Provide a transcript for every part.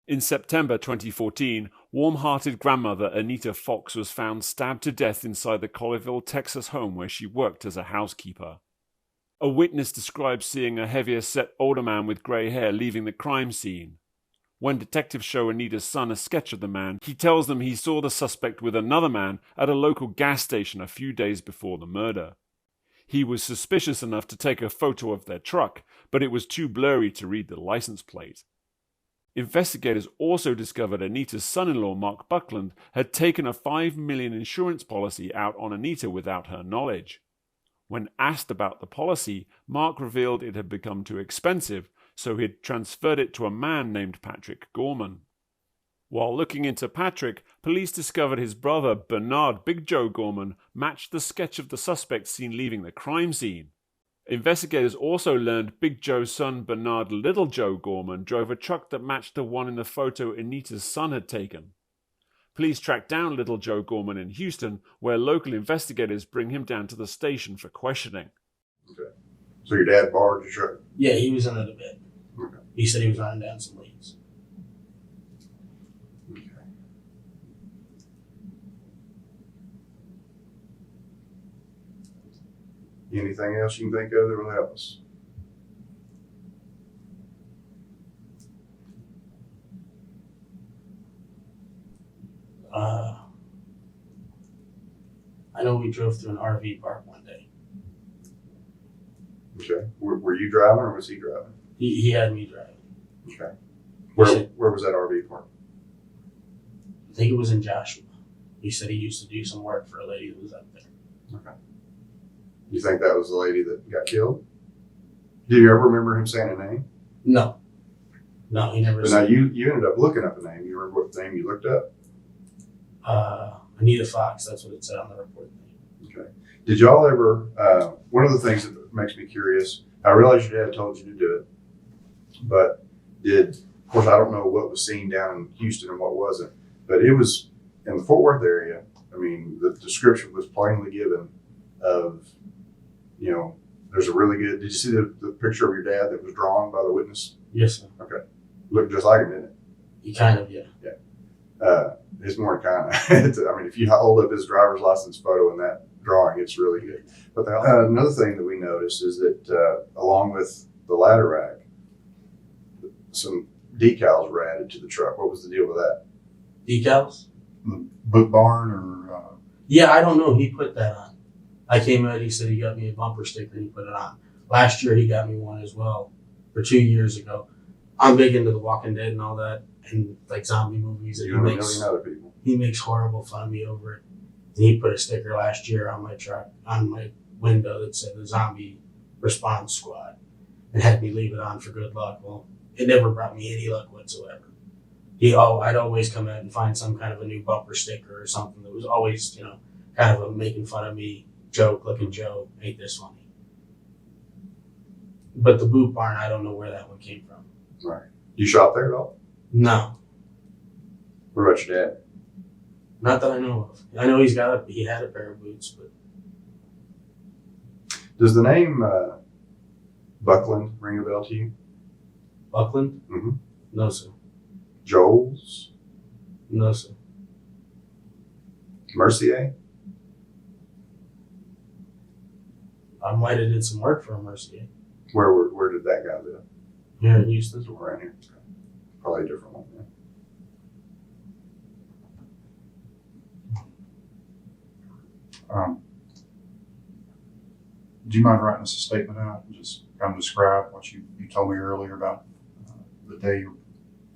In September 2014, warm-hearted grandmother Anita Fox was found stabbed to death inside the Colleyville, Texas home where she worked as a housekeeper. A witness described seeing a heavier-set older man with grey hair leaving the crime scene. When detectives show Anita's son a sketch of the man, he tells them he saw the suspect with another man at a local gas station a few days before the murder. He was suspicious enough to take a photo of their truck, but it was too blurry to read the license plate. Investigators also discovered Anita's son-in-law, Mark Buckland, had taken a $5 million insurance policy out on Anita without her knowledge. When asked about the policy, Mark revealed it had become too expensive, so he had transferred it to a man named Patrick Gorman. While looking into Patrick, police discovered his brother, Bernard Big Joe Gorman, matched the sketch of the suspect seen leaving the crime scene. Investigators also learned Big Joe's son, Bernard Little Joe Gorman, drove a truck that matched the one in the photo Anita's son had taken. Police tracked down Little Joe Gorman in Houston, where local investigators bring him down to the station for questioning. Okay. So your dad borrowed your truck? Yeah, he was under the bed. Okay. He said he was running down some leads. Okay. Anything else you can think of that will help us? I know we drove through an RV park one day. Okay. Were you driving or was he driving? He had me driving. Okay. Where was that RV park? I think it was in Joshua. He said he used to do some work for a lady that was up there. Okay. You think that was the lady that got killed? Do you ever remember him saying a name? No, he never But now said. you ended up looking up a name. You remember what name you looked up? Anita Fox, that's what it said on the report. Okay. Did y'all ever, one of the things that makes me curious, I realize your dad told you to do it, but of course I don't know what was seen down in Houston and what wasn't, but it was in the Fort Worth area. I mean, the description was plainly given of, there's a really good, did you see the picture of your dad that was drawn by the witness? Yes, sir. Okay. Looked just like him, didn't it? He kind of, yeah. It's more kind of, I mean, if you hold up his driver's license photo in that drawing, it's really good. But another thing that we noticed is that along with the ladder rack, some decals were added to the truck. What was the deal with that? Decals? The boot barn or Yeah, I don't know. He put that on. I came out, he said he got me a bumper sticker and he put it on. Last year he got me one as well, or 2 years ago. I'm big into The Walking Dead and all that, and like zombie movies. You and a million other people. He makes horrible fun of me over it. And he put a sticker last year on my truck, on my window that said the Zombie Response Squad, and had me leave it on for good luck. Well, it never brought me any luck whatsoever. I'd always come out and find some kind of a new bumper sticker or something that was always, kind of a making fun of me joke, looking Joe, ain't this funny. But the boot barn, I don't know where that one came from. Right. You shop there at all? No, What about your dad? not that I know of. I know he had a pair of boots, but Does the name Buckland ring a bell to you? Buckland? Mm-hmm. No, sir. Joel's? No, sir. Mercier? I might have did some work for a Mercier Where did that guy live? here in Houston. Around here. Probably a different one. Yeah. do you mind writing us a statement out and just kind of describe what you told me earlier about the day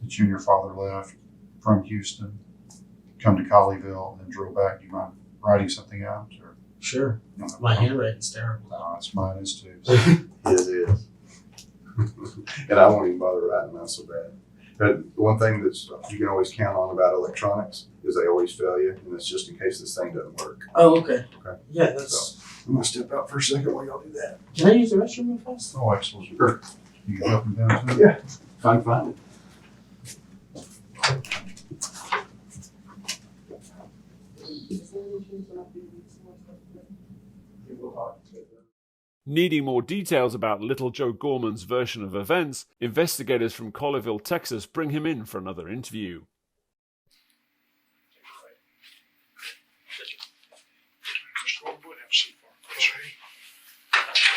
that you and your father left from Houston, come to Colleyville, and then drove back? Do you mind writing something out? Or, Sure. My handwriting's terrible now. it's mine is too. It is. And I won't even bother writing that so bad. But one thing that you can always count on about electronics is they always fail you, and it's just in case this thing doesn't work. Oh, okay. Okay. Yeah, that's. I'm gonna step out for a second while y'all do that. Can I use the restroom real fast? Oh, excellent. Sure. You can help me down too? Yeah. If I can find it. Needing more details about Little Joe Gorman's version of events, investigators from Colleyville, Texas bring him in for another interview.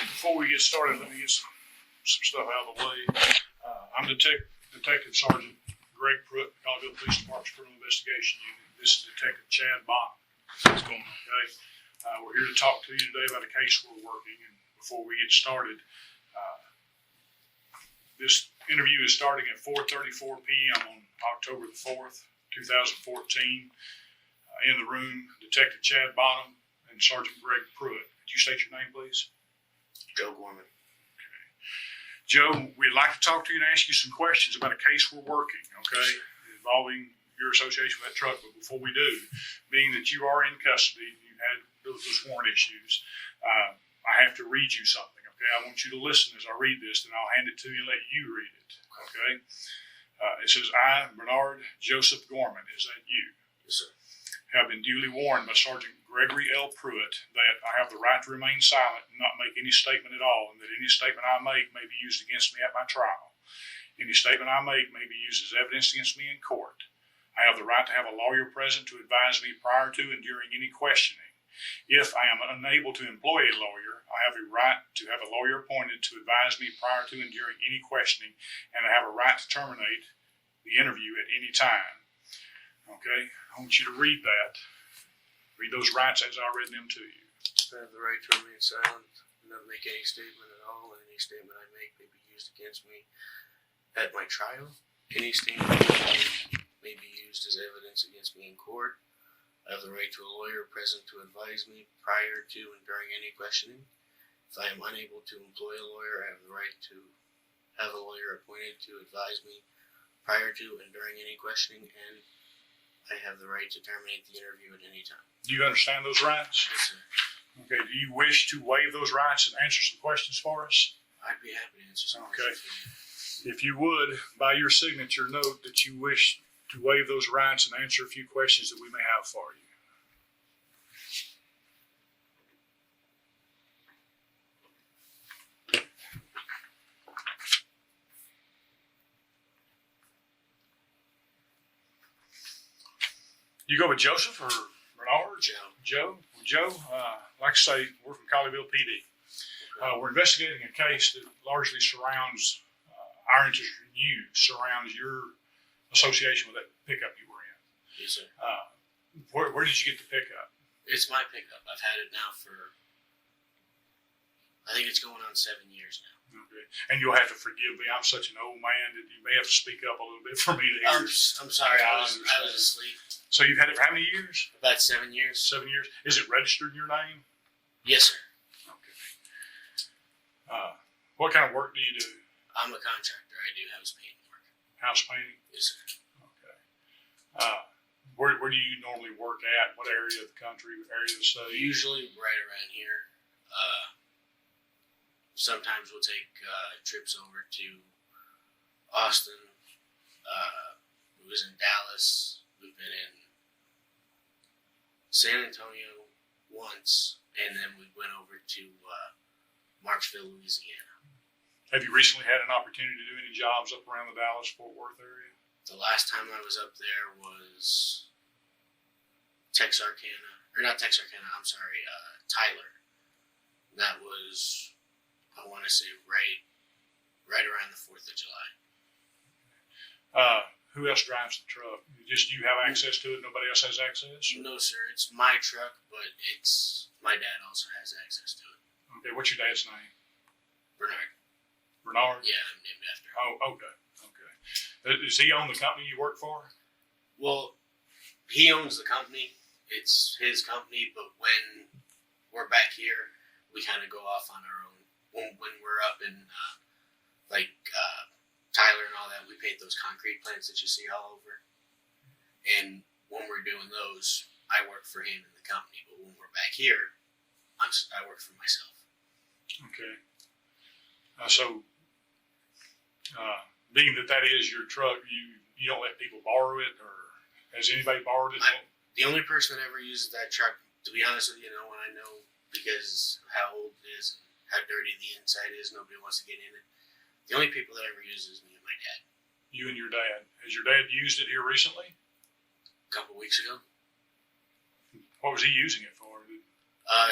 Before we get started, let me get some stuff out of the way. I'm Detective Sergeant Greg Pruitt, Colleyville Police Department's Criminal Investigation Unit. This is Detective Chad Bond. Okay. We're here to talk to you today about a case we're working. And before we get started, this interview is starting at 4:34 p.m. on October the 4th, 2014. In the room, Detective Chad Bonham and Sergeant Greg Pruitt. Could you state your name, please? Joe Gorman. Okay. Joe, we'd like to talk to you and ask you some questions about a case we're working, okay, involving your association with that truck. But before we do, being that you are in custody, you've had those warrant issues, I have to read you something, okay? I want you to listen as I read this, and I'll hand it to you and let you read it, okay? It says, I, Bernard Joseph Gorman, is that you? Yes, sir. Have been duly warned by Sergeant Gregory L. Pruitt that I have the right to remain silent and not make any statement at all, and that any statement I make may be used against me at my trial. Any statement I make may be used as evidence against me in court. I have the right to have a lawyer present to advise me prior to and during any questioning. If I am unable to employ a lawyer, I have a right to have a lawyer appointed to advise me prior to and during any questioning, and I have a right to terminate the interview at any time. Okay, I want you to read that. Read those rights as I read them to you. I have the right to remain silent and not make any statement at all, and any statement I make may be used against me at my trial. Any statement I make may be used as evidence against me in court. I have the right to a lawyer present to advise me prior to and during any questioning. If I am unable to employ a lawyer, I have the right to have a lawyer appointed to advise me prior to and during any questioning, and I have the right to terminate the interview at any time. Do you understand those rights? Yes, sir. Okay, do you wish to waive those rights and answer some questions for us? I'd be happy to answer some Okay. questions. If you would, by your signature, note that you wish to waive those rights and answer a few questions that we may have for you. You go with Joseph or Bernard? Joe. Joe, like I say, we're from Colleyville PD. We're investigating a case that largely surrounds our interest in you, surrounds your association with that pickup you were in. Yes, sir. Where did you get the pickup? It's my pickup. I've had it now for, I think it's going on 7 years now. Okay. And you'll have to forgive me. I'm such an old man that you may have to speak up a little bit for me to hear. I'm sorry. I was asleep. So you've had it for how many years? About 7 years. 7 years. Is it registered in your name? Yes, sir. Okay. What kind of work do you do? I'm a contractor. I do house painting work. House painting? Yes, sir. Okay. Where do you normally work at? What area of the country? What area of the state? Usually right around here. Sometimes we'll take trips over to Austin. We was in Dallas. We've been in San Antonio once, and then we went over to Marksville, Louisiana. Have you recently had an opportunity to do any jobs up around the Dallas-Fort Worth area? The last time I was up there was Texarkana, or not Texarkana, I'm sorry, Tyler. That was, I want to say, right around the 4th of July. Who else drives the truck? Just you have access to it, nobody else has access? No, sir, it's my truck, but it's my dad also has access to it. Okay, what's your dad's name? Bernard. Bernard? Yeah, I'm named after him. Oh, okay. Does he own the company you work for? Well, he owns the company. It's his company, but when we're back here, we kind of go off on our own. When we're up in, Tyler and all that, we paint those concrete plants that you see all over. And when we're doing those, I work for him in the company. But when we're back here, I work for myself. Okay. Being that is your truck, you don't let people borrow it, or has anybody borrowed it? The only person that ever uses that truck, to be honest with you, no one I know, because of how old it is and how dirty the inside is. Nobody wants to get in it. The only people that ever use it is me and my dad. You and your dad. Has your dad used it here recently? A couple weeks ago. What was he using it for?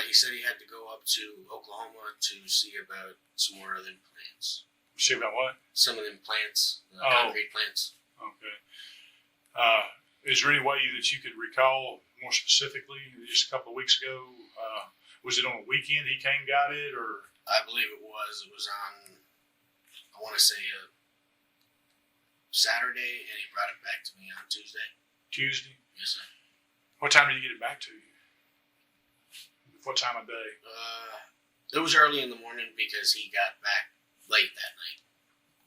He said he had to go up to Oklahoma to see about some more of them plants. See about what? Some of them plants, Oh. concrete plants. Okay. Is there any way that you could recall more specifically, just a couple of weeks ago, was it on a weekend he came and got it, or? I believe it was. It was on, I want to say, a Saturday, and he brought it back to me on Tuesday. Tuesday? Yes, sir. What time did he get it back to you? What time of day? It was early in the morning because he got back late that night.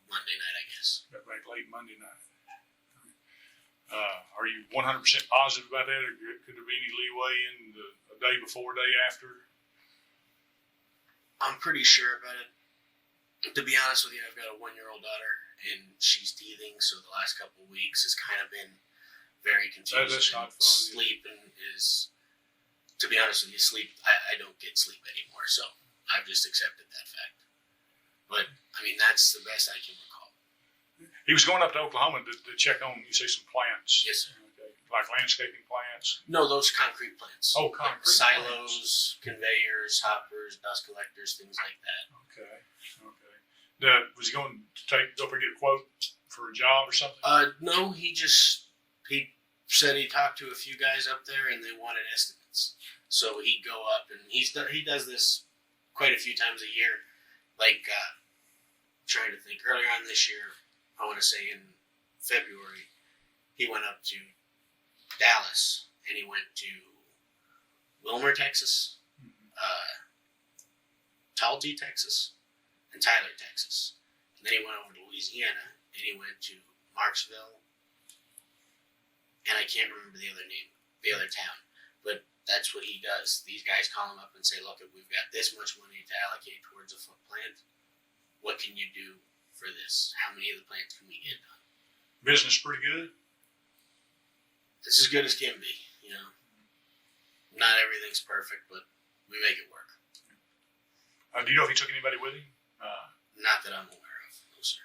Monday night, I guess. Got back late Monday night. Are you 100% positive about that, or could there be any leeway in a day before, day after? I'm pretty sure about it. To be honest with you, I've got a 1-year-old daughter, and she's teething, so the last couple of weeks has kind of been very confusing. That's not fun. Sleeping is, to be honest with you, I don't get sleep anymore, so I've just accepted that fact. But, I mean, that's the best I can recall. He was going up to Oklahoma to check on, you say, some plants. Yes, sir. Okay. Like landscaping plants? No, those concrete plants. Oh, concrete Silos, conveyors, hoppers, dust collectors, things like that. Okay. Was he going to go up and get a quote for a job or something? No, he said he talked to a few guys up there and they wanted estimates. So he'd go up and he does this quite a few times a year. Like, trying to think, earlier on this year, I want to say in February, he went up to Dallas and he went to Wilmer, Texas, Talty, Texas, and Tyler, Texas. And then he went over to Louisiana and he went to Marksville, and I can't remember the other town, but that's what he does. These guys call him up and say, look, we've got this much money to allocate towards a foot plant. What can you do for this? How many of the plants can we get done? Business pretty good? It's as good as can be, you know. Not everything's perfect, but we make it work. Do you know if he took anybody with him? Not that I'm aware of, no sir.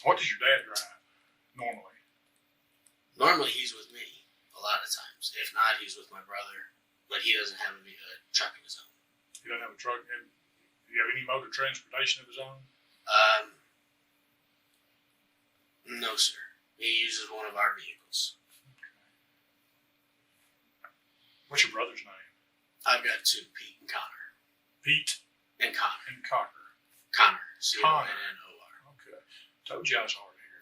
What does your dad drive normally? Normally he's with me a lot of times. If not, he's with my brother, but he doesn't have a truck of his own. He doesn't have a truck. And do you have any mode of transportation of his own? No sir. He uses one of our vehicles. What's your brother's name? I've got two, Pete and Connor. Pete And Connor. and Cocker. Connor. C-O-N-N-O-R. Okay. Told you I was hard here.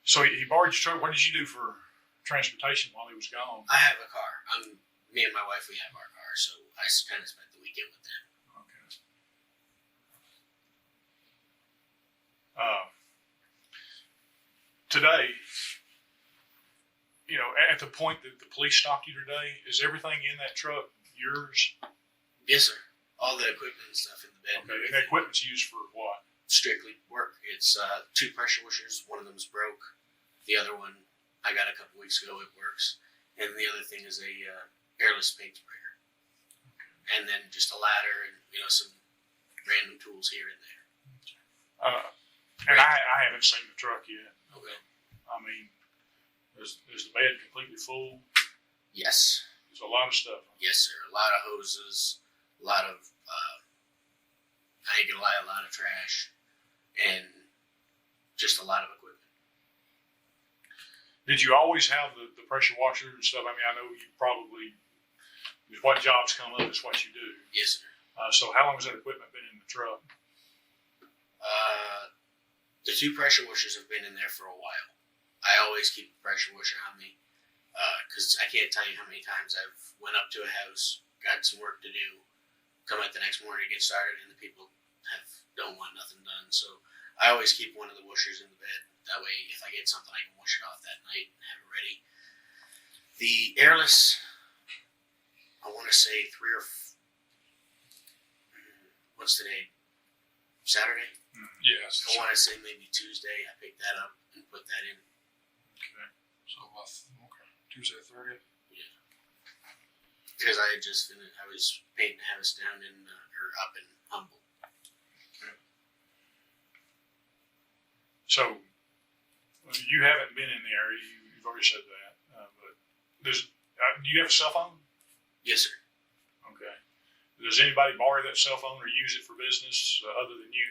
So he borrowed your truck. What did you do for transportation while he was gone? I have a car. Me and my wife, we have our car, so I kind of spent the weekend with them. Okay. Today, you know, at the point that the police stopped you today, is everything in that truck yours? Yes, sir. All the equipment and stuff in the bed. Okay. And the equipment's used for what? Strictly work. It's 2 pressure washers. One of them's broke. The other one I got a couple weeks ago. It works. And the other thing is a airless paint sprayer. And then just a ladder and, you know, some random tools here and there. And I haven't seen the truck yet. Okay. I mean, is the bed completely full? Yes. There's a lot of stuff. Yes, sir. A lot of hoses, a lot of, I ain't gonna lie, a lot of trash, and just a lot of equipment. Did you always have the pressure washer and stuff? I mean, I know you probably, what jobs come up is what you do. Yes, sir. So how long has that equipment been in the truck? The 2 pressure washers have been in there for a while. I always keep a pressure washer on me, because I can't tell you how many times I've went up to a house, got some work to do, come out the next morning to get started, and the people don't want nothing done. So I always keep one of the washers in the bed. That way, if I get something, I can wash it off that night and have it ready. The airless, I want to say what's today? Saturday? Yes. I want to say maybe Tuesday. I picked that up and put that in. Okay. So, okay. Tuesday, 30th? Yeah. Because I had just finished, I was painting a house down in, or up in Humboldt. So, you haven't been in the area. You've already said that. But do you have a cell phone? Yes, sir. Okay. Does anybody borrow that cell phone or use it for business other than you?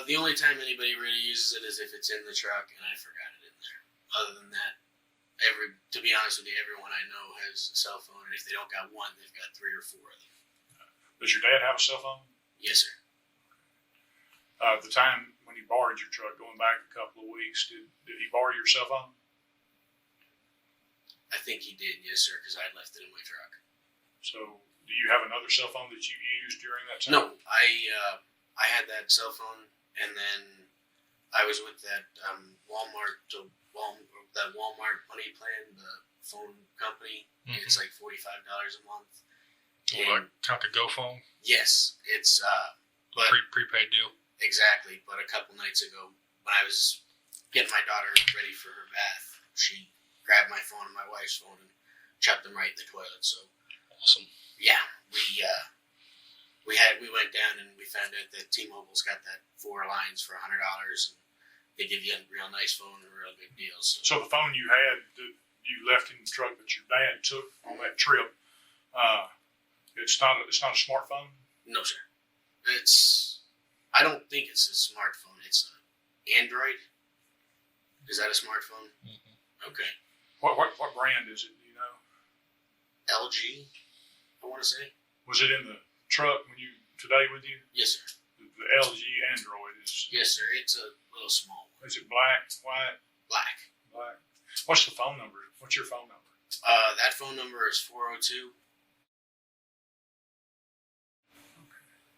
The only time anybody really uses it is if it's in the truck and I forgot it in there. Other than that, to be honest with you, everyone I know has a cell phone, and if they don't got one, they've got 3 or 4 of them. Does your dad have a cell phone? Yes, sir. The time when he borrowed your truck, going back a couple of weeks, did he borrow your cell phone? I think he did, yes, sir, because I had left it in my truck. So, do you have another cell phone that you used during that time? No, I had that cell phone, and then I was with that that Walmart money plan, the phone company. Mm-hmm. It's like $45 a month. Like a Go phone? Yes, it's but Prepaid deal. exactly. But a couple nights ago, when I was getting my daughter ready for her bath, she grabbed my phone and my wife's phone and chucked them right in the toilet. So Awesome. yeah, we went down and we found out that T-Mobile's got that 4 lines for $100, and they give you a real nice phone and real good deals. So the phone you had that you left in the truck that your dad took on that trip, it's not a smartphone. No, sir. I don't think it's a smartphone. It's an Android. Is that a smartphone? Mm-hmm. Okay. What brand is it? Do you know? LG, I want to say. Was it in the truck today with you? Yes, sir. The LG Android is. Yes, sir. It's a little small one. Is it black, white, Black. black? What's the phone number? What's your phone number? That phone number is 402.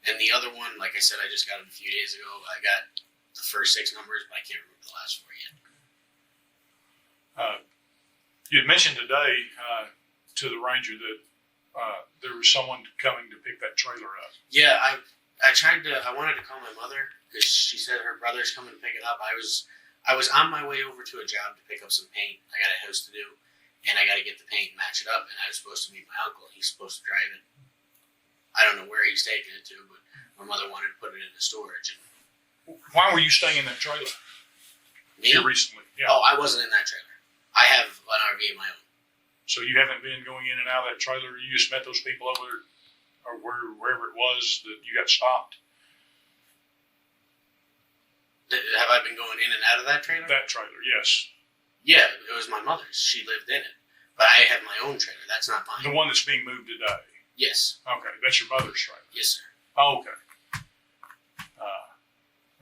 And the other one, like I said, I just got it a few days ago. I got the first 6 numbers, but I can't remember the last 4 yet. You had mentioned today to the ranger that there was someone coming to pick that trailer up. Yeah, I wanted to call my mother because she said her brother's coming to pick it up. I was on my way over to a job to pick up some paint. I got a house to do, and I got to get the paint and match it up. And I was supposed to meet my uncle. He's supposed to drive it. I don't know where he's taking it to, but my mother wanted to put it in the storage. And Why were you staying in that trailer me? here recently? Yeah. Oh, I wasn't in that trailer. I have an RV of my own. So you haven't been going in and out of that trailer? You just met those people over there, or wherever it was that you got stopped? Have I been going in and out of that trailer? That trailer, yes. Yeah, it was my mother's. She lived in it. But I have my own trailer. That's not mine. The one that's being moved today. Yes. Okay, that's your mother's trailer. Yes, sir. Oh, okay.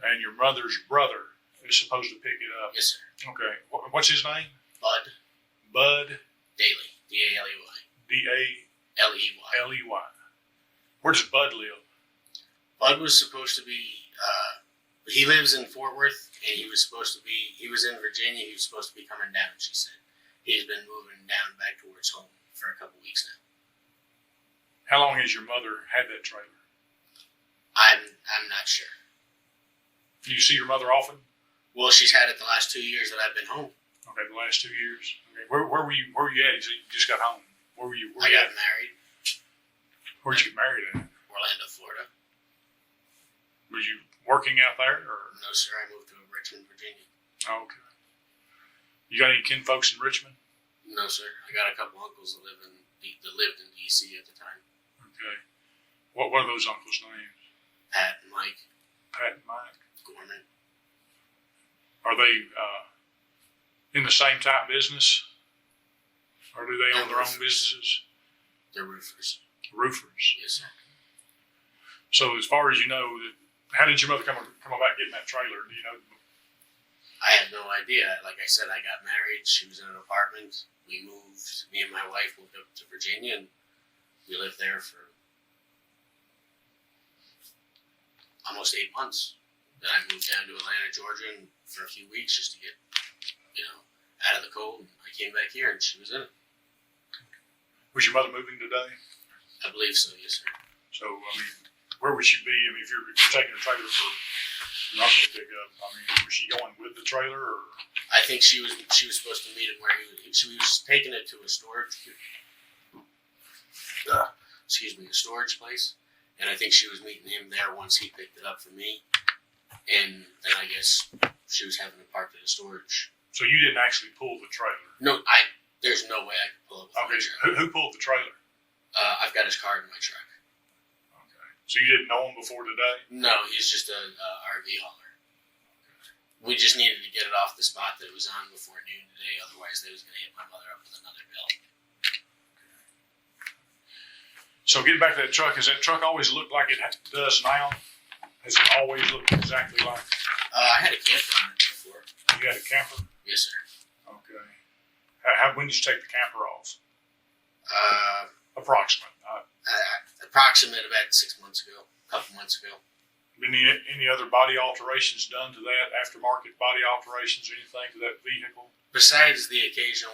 And your mother's brother is supposed to pick it up. Yes, sir. Okay. What's his name? Bud Bud. Daly. D-A-L-E-Y. D-A-L-E-Y. L-E-Y. Where does Bud live? Bud was supposed to be, he lives in Fort Worth, and he was in Virginia. He was supposed to be coming down, she said. He's been moving down back towards home for a couple weeks now. How long has your mother had that trailer? I'm not sure. Do you see your mother often? Well, she's had it the last 2 years that I've been home. Okay, the last 2 years. Okay. Where were you at? You just got home. Where were you? I got married. Where'd you get married at? Orlando, Florida. Was you working out there, or? No, sir. I moved to Richmond, Virginia. Oh, okay. You got any kin folks in Richmond? No, sir. I got a couple uncles that lived in D.C. at the time. Okay. What are those uncles' names? Pat and Mike Pat and Mike. Gorman. Are they in the same type business, or do they own their own businesses? They're roofers. Roofers. Yes, sir. So, as far as you know, how did your mother come about getting that trailer? Do you know? I have no idea. Like I said, I got married. She was in an apartment. We moved. Me and my wife moved up to Virginia, and we lived there for almost 8 months. Then I moved down to Atlanta, Georgia, and for a few weeks just to get, out of the cold. And I came back here, and she was in it. Was your mother moving today? I believe so, yes, sir. So, I mean, where would she be? I mean, if you're taking a trailer for your uncle to pick up, I mean, was she going with the trailer, or? I think she was supposed to meet him where she was taking it to a storage. a storage place, and I think she was meeting him there once he picked it up for me, and then I guess she was having it parked at a storage. So you didn't actually pull the trailer? No, there's no way I could pull up with my Okay. truck. Who pulled the trailer? I've got his card in my truck. Okay. So you didn't know him before today? No, he's just a RV hauler. We just needed to get it off the spot that it was on before noon today, otherwise they was going to hit my mother up with another bill. So getting back to that truck, has that truck always looked like it does now? Has it always looked exactly like? I had a camper on it before. You had a camper? Yes, sir. Okay. When did you take the camper off? Approximate. Approximate about 6 months ago, a couple months ago. Been any other body alterations done to that? Aftermarket body alterations or anything to that vehicle? Besides the occasional,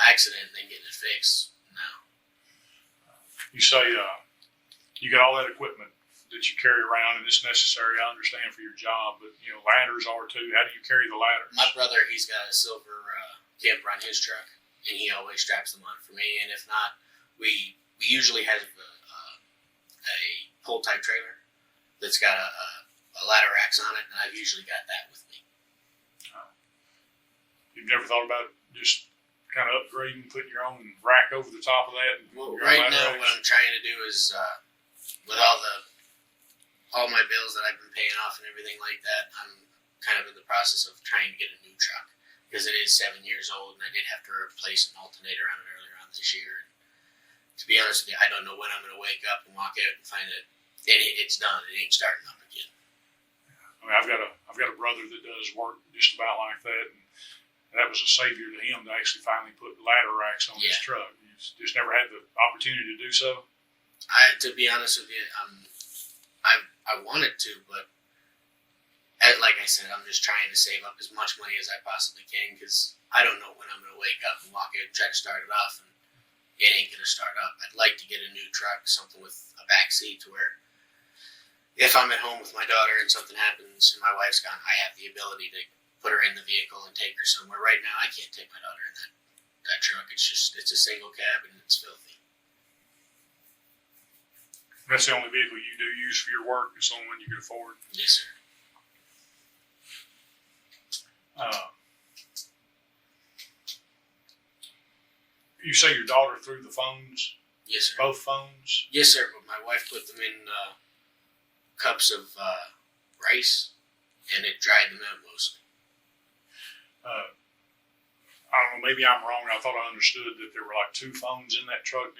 accident and then getting it fixed, no. You say you got all that equipment that you carry around and it's necessary, I understand, for your job, but ladders are too. How do you carry the ladders? My brother, he's got a silver camper on his truck, and he always straps them on for me. And if not, we usually have a pull type trailer that's got a ladder axe on it, and I've usually got that with me. You've never thought about just kind of upgrading, putting your own rack over the top of that? And Well, your right ladder now, axe? what I'm trying to do is, with all my bills that I've been paying off and everything like that, I'm kind of in the process of trying to get a new truck because it is 7 years old, and I did have to replace an alternator on it earlier on this year. And to be honest with you, I don't know when I'm going to wake up and walk out and find it. It's done. It ain't starting up again. I mean, I've got a brother that does work just about like that, and that was a savior to him to actually finally put ladder racks on his truck. He's just never had the opportunity to do so. To be honest with you, I wanted to, but like I said, I'm just trying to save up as much money as I possibly can because I don't know when I'm going to wake up and walk out and try to start it off, and it ain't going to start up. I'd like to get a new truck, something with a back seat to where if I'm at home with my daughter and something happens and my wife's gone, I have the ability to put her in the vehicle and take her somewhere. Right now, I can't take my daughter in that truck. It's a single cab and it's filthy. That's the only vehicle you do use for your work. It's the only one you can afford. Yes, sir. You say your daughter threw the phones, Yes, sir. both phones? Yes, sir. But my wife put them in cups of rice, and it dried them out mostly. I don't know, maybe I'm wrong. I thought I understood that there were like two phones in that truck.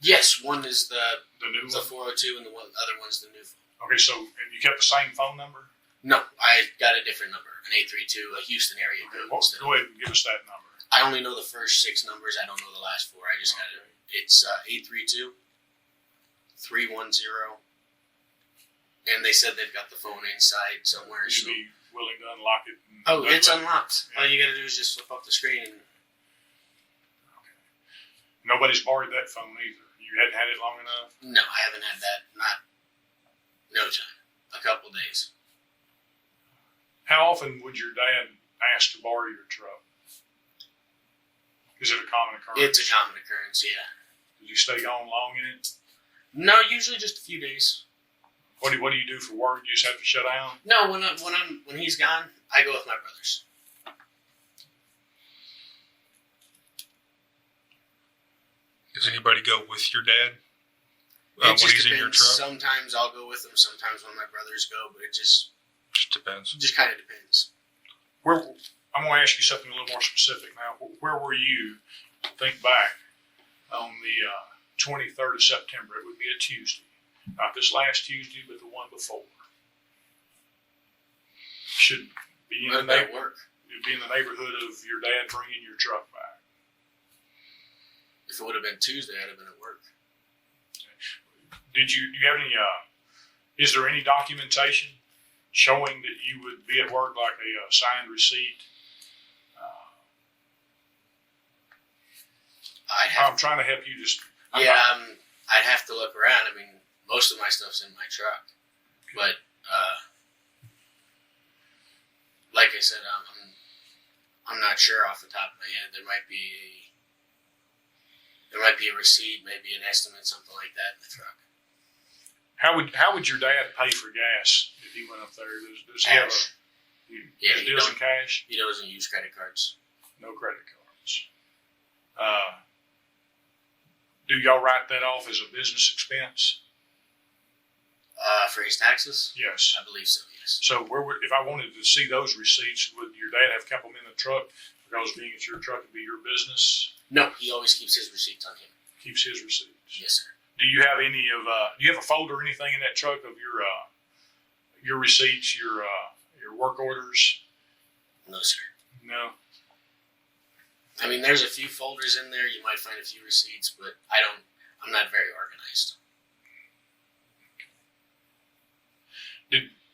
Yes, one is the The new one? 402, and the other one's the new phone. Okay, so and you kept the same phone number? No, I got a different number, an 832, a Houston area Okay, code. instead of- go ahead and give us that number. I only know the first 6 numbers. I don't know the last 4. I just got it. It's 832 310. And they said they've got the phone inside somewhere. You'd So. be willing to unlock it? And Oh, it's let- unlocked. Yeah. All you got to do is just flip up the screen. And Nobody's borrowed that phone either. You hadn't had it long enough? no, I haven't had that. No time. A couple days. How often would your dad ask to borrow your truck? Is it a common occurrence? It's a common occurrence, yeah. Did you stay gone long in it? No, usually just a few days. What do you do for work? You just have to shut down? No, when he's gone, I go with my brothers. Does anybody go with your dad It when just he's in your depends. truck? Sometimes I'll go with them. Sometimes one of my brothers go, but it just Depends. kind of depends. I'm going to ask you something a little more specific now. Where were you, think back, on the 23rd of September? It would be a Tuesday. Not this last Tuesday, but the one before. Should be in the At work. It'd be in the neighborhood of your dad bringing your truck back. If it would have been Tuesday, I'd have been at work. Do you have any, is there any documentation showing that you would be at work, like a signed receipt? I'm trying to help you just. I'd have to look around. I mean, most of my stuff's in my truck, but like I said, I'm I'm not sure off the top of my head. There might be There might be a receipt, maybe an estimate, something like that in the truck. How would your dad pay for gas if he went up there? Does he have Cash. he deals in cash? He doesn't use credit cards. No credit cards. Do y'all write that off as a business expense? For his taxes? Yes. I believe so, yes. So if I wanted to see those receipts, would your dad have kept them in the truck because being it's your truck, it'd be your business? No, he always keeps his receipts on him. Keeps his receipts. Yes, sir. Do you have any of? Do you have a folder or anything in that truck of your receipts, your work orders? No, sir. No. I mean, there's a few folders in there. You might find a few receipts, but I'm not very organized.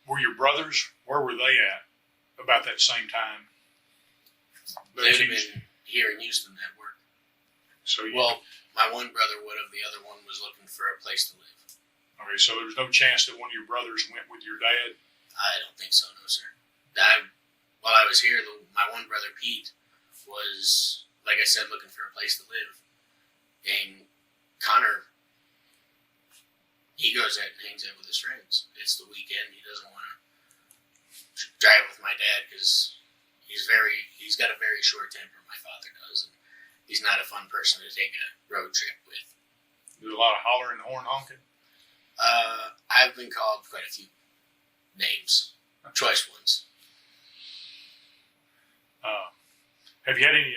Were your brothers? Where were they at about that same time? They'd have been here in Houston at work. So Well, my one brother would have. The other one was looking for a place to live. okay. So there was no chance that one of your brothers went with your dad. I don't think so, no, sir. While I was here, my one brother, Pete, was, like I said, looking for a place to live. And Connor, he goes out and hangs out with his friends. It's the weekend. He doesn't want to drive with my dad because he's got a very short temper, my father does. And he's not a fun person to take a road trip with. There's a lot of hollering and horn honking. I've been called quite a few names, choice ones. Have you had any?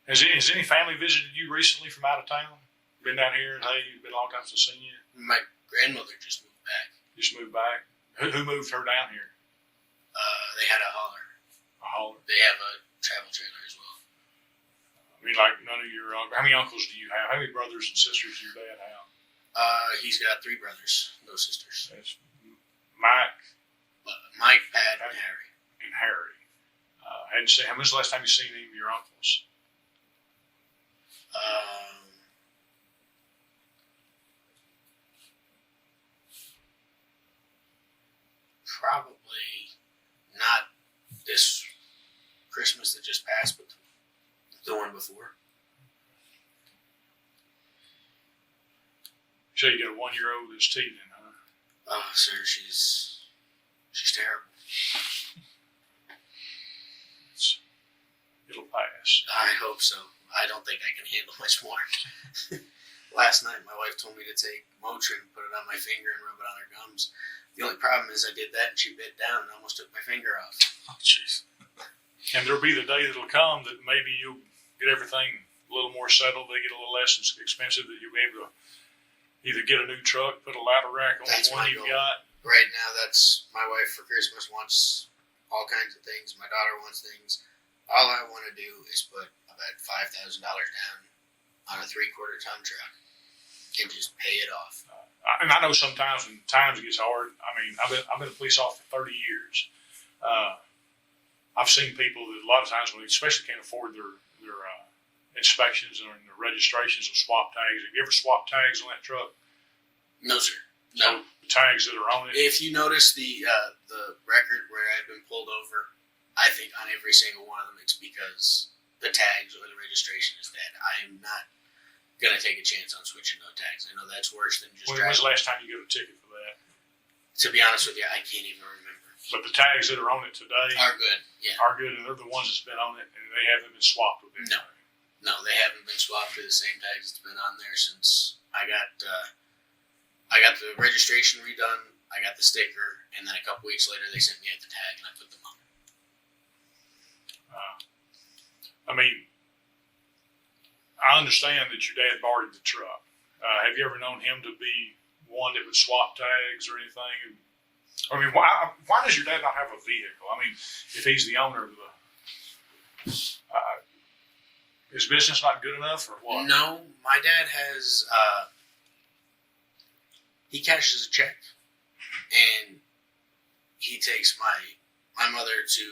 Has any family visited you recently from out of town? Been down here and hey, it's been a long time since I've seen you. My grandmother just moved back. Just moved back. Who moved her down here? They had a hauler. A hauler. They have a travel trailer as well. I mean, like none of your. How many uncles do you have? How many brothers and sisters do your dad have? He's got 3 brothers, no sisters. That's Mike Mike, Pat, and Harry. and Harry. Hadn't seen. When's the last time you seen any of your uncles? Probably not this Christmas that just passed, but the one before. So you got a 1-year-old that's teething, huh? Oh, sir, she's terrible. It'll pass. I hope so. I don't think I can handle much more. Last night, my wife told me to take Motrin, put it on my finger, and rub it on her gums. The only problem is I did that, and she bit down and almost took my finger off. Oh, jeez. And there'll be the day that'll come that maybe you'll get everything a little more settled. They get a little less expensive. That you'll be able to either get a new truck, put a ladder rack on That's the one my you've goal. got. Right now, that's my wife for Christmas wants all kinds of things. My daughter wants things. All I want to do is put about $5,000 down on a 3/4 ton truck and just pay it off. And I know sometimes when times gets hard. I mean, I've been a police officer for 30 years. I've seen people that a lot of times when they especially can't afford their inspections or their registrations or swap tags. Have you ever swapped tags on that truck? No, sir. So No. the tags that are on it. If you notice the record where I've been pulled over, I think on every single one of them, it's because the tags or the registration is dead. I am not going to take a chance on switching no tags. I know that's worse than just When's driving. the last time you got a ticket for that? To be honest with you, I can't even remember. But the tags that are on it today Are good, yeah. are good, and they're the ones that's been on it, and they haven't been swapped with anything. No, they haven't been swapped. They're the same tags that's been on there since I got the registration redone. I got the sticker, and then a couple weeks later, they sent me out the tag, and I put them on. I mean, I understand that your dad borrowed the truck. Have you ever known him to be one that would swap tags or anything? I mean, why does your dad not have a vehicle? I mean, if he's the owner of the, is business not good enough or what? No, my dad has, he cashes a check, and he takes my mother to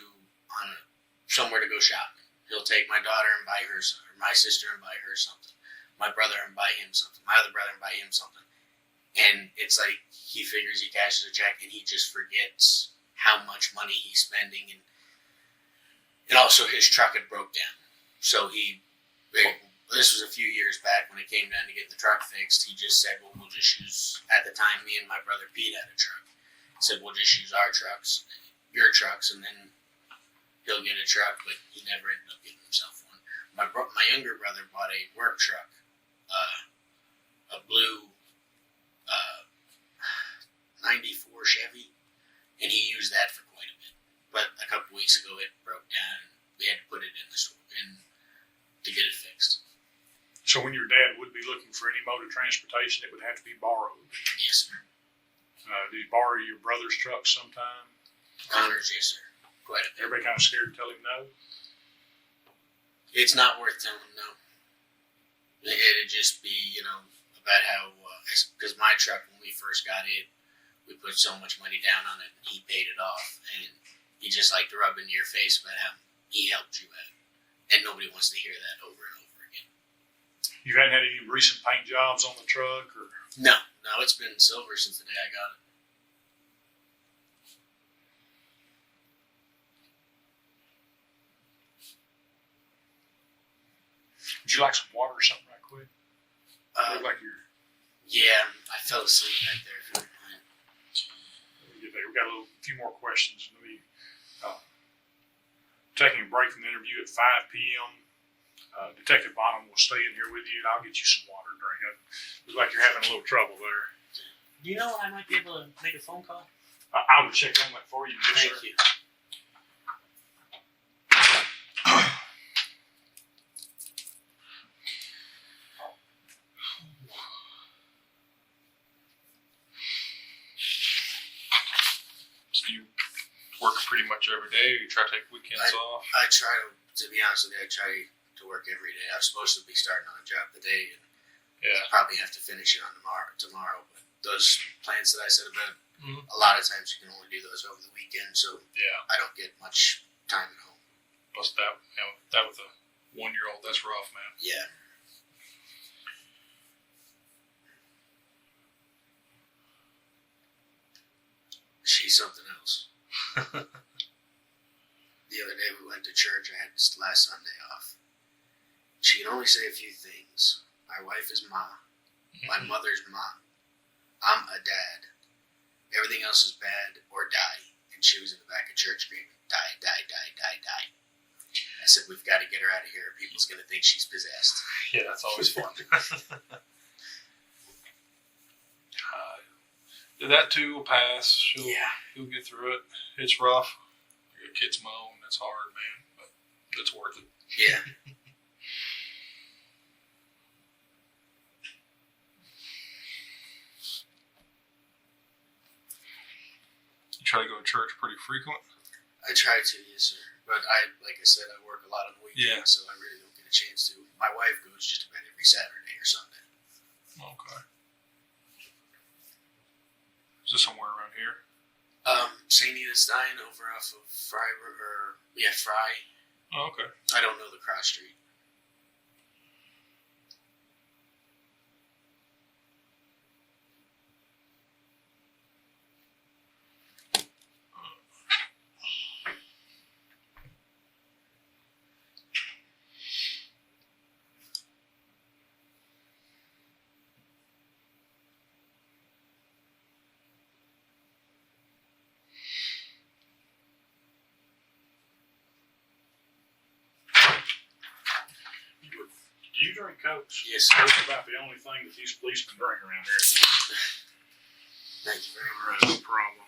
somewhere to go shopping. He'll take my daughter and buy her something, or my sister and buy her something, my brother and buy him something, my other brother and buy him something. And it's like he figures he cashes a check and he just forgets how much money he's spending. And also his truck had broke down. So this was a few years back when it came down to getting the truck fixed. He just said, well, we'll just use, at the time, me and my brother Pete had a truck. He said, we'll just use our trucks, your trucks, and then he'll get a truck, but he never ended up getting himself one. My younger brother bought a work truck, a blue 94 Chevy, and he used that for quite a bit. But a couple weeks ago, it broke down, and we had to put it in the store to get it fixed. So when your dad would be looking for any mode of transportation, it would have to be borrowed. Yes, sir. Did he borrow your brother's truck sometime? Connor's, yes, sir. Quite a bit. Everybody kind of scared to tell him no? It's not worth telling him no. It'd just be, about how, because my truck, when we first got it, we put so much money down on it, and he paid it off, and he just liked to rub in your face about how he helped you out. And nobody wants to hear that over and over again. You hadn't had any recent paint jobs on the truck? Or No, it's been silver since the day I got it. would you like some water or something right quick? Look like you're... Yeah, I fell asleep back there, if you don't mind. We've got a few more questions. Let me... taking a break from the interview at 5 p.m. Detective Bonham will stay in here with you, and I'll get you some water to drink. Looks like you're having a little trouble there. Do you know when I might be able to make a phone call? I will check on that for you. Yes, Thank sir. you. So you work pretty much every day, or you try to take weekends off? I try to be honest with you, I try to work every day. I was supposed to be starting on a job today, and I probably have to finish it on tomorrow. But those plans that I said about, a lot of times you can only do those over the weekend, so I don't get much time at home. Plus that with a 1-year-old, that's rough, man. Yeah. She's something else. The other day we went to church. I had this last Sunday off. She can only say a few things. My wife is Ma. My mother's Ma. I'm a dad. Everything else is bad or die. And she was in the back of church screaming, die, die, die, die, die. I said, we've got to get her out of here. People's going to think she's possessed. Yeah, that's always fun. That too will pass. She'll get through it. It's rough. Your kids moan. That's hard, man. But it's worth it. Yeah. You try to go to church pretty frequent? I try to, yes, sir. But like I said, I work a lot on the weekends, so I really don't get a chance to. My wife goes just about every Saturday or Sunday. Okay. Is this somewhere around here? St. Edith Stein over off of Fry. Oh, okay. I don't know the cross street. Do you drink Cokes? Yes, sir. That's about the only thing that these policemen drink around here. Thank you very All right, no problem.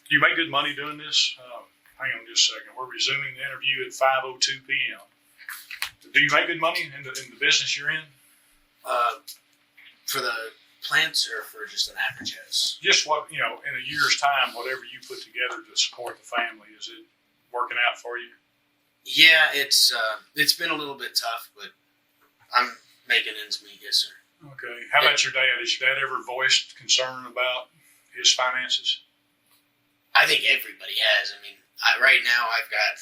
Do you make good money doing this? Hang on just a second. We're resuming the interview at 5:02 p.m. Do you make good money in the business you're in? For the plants or for just an average house? Just what, in a year's time, whatever you put together to support the family, is it working out for you? Yeah, it's been a little bit tough, but I'm making ends meet, yes, sir. Okay. How about your dad? Has your dad ever voiced concern about his finances? I think everybody has. I mean, right now I've got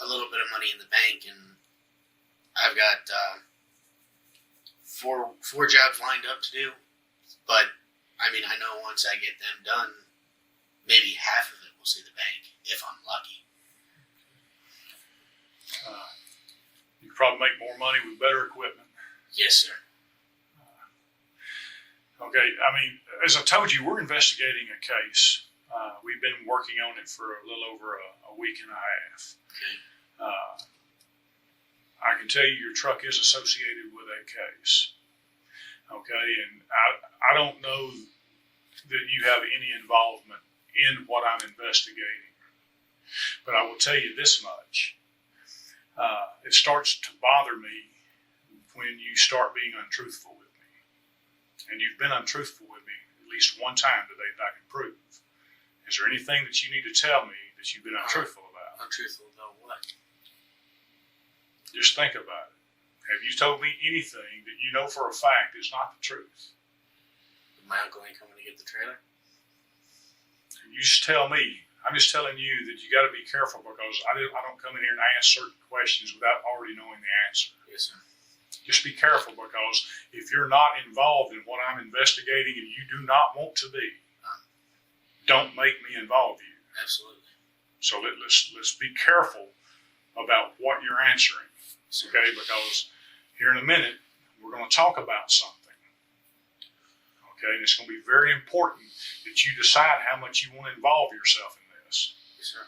a little bit of money in the bank, and I've got four jobs lined up to do. But I mean, I know once I get them done, maybe half of it will see the bank if I'm lucky. You could probably make more money with better equipment. Yes, sir. Okay, I mean, as I told you, we're investigating a case. We've been working on it for a little over a week and a half. Okay. I can tell you your truck is associated with that case. Okay, and I don't know that you have any involvement in what I'm investigating. But I will tell you this much. It starts to bother me when you start being untruthful with me. And you've been untruthful with me at least one time today that I can prove. Is there anything that you need to tell me that you've been untruthful about? Untruthful about what? Just think about it. Have you told me anything that you know for a fact is not the truth? Did my uncle ain't coming to get the trailer? And you just tell me. I'm just telling you that you got to be careful because I don't come in here and ask certain questions without already knowing the answer. Yes, sir. Just be careful because if you're not involved in what I'm investigating and you do not want to be, don't make me involve you. Absolutely. So let's be careful about what you're answering, okay? Because here in a minute we're going to talk about something, okay? And it's going to be very important that you decide how much you want to involve yourself in this. Yes, sir.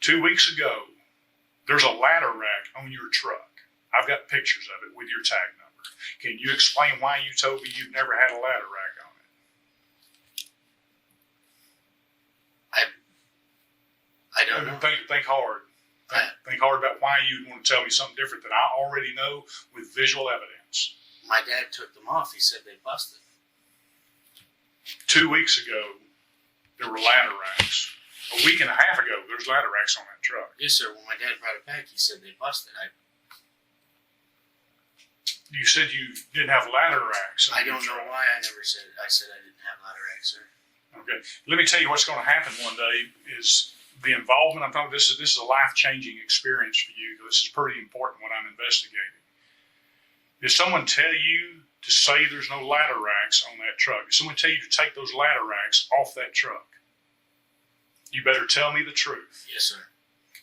2 weeks ago, there's a ladder rack on your truck. I've got pictures of it with your tag number. Can you explain why you told me you've never had a ladder rack on it? I don't know. Think hard. Think hard about why you'd want to tell me something different that I already know with visual evidence. My dad took them off. He said they busted. 2 weeks ago, there were ladder racks. A week and a half ago, there's ladder racks on that truck. Yes, sir. When my dad brought it back, he said they busted. You said you didn't have ladder racks. I don't know why I never said. I said I didn't have ladder racks, sir. Okay. Let me tell you what's going to happen one day is the involvement. I'm talking. This is a life-changing experience for you. This is pretty important what I'm investigating. Did someone tell you to say there's no ladder racks on that truck? Did someone tell you to take those ladder racks off that truck? You better tell me the truth. Yes, sir.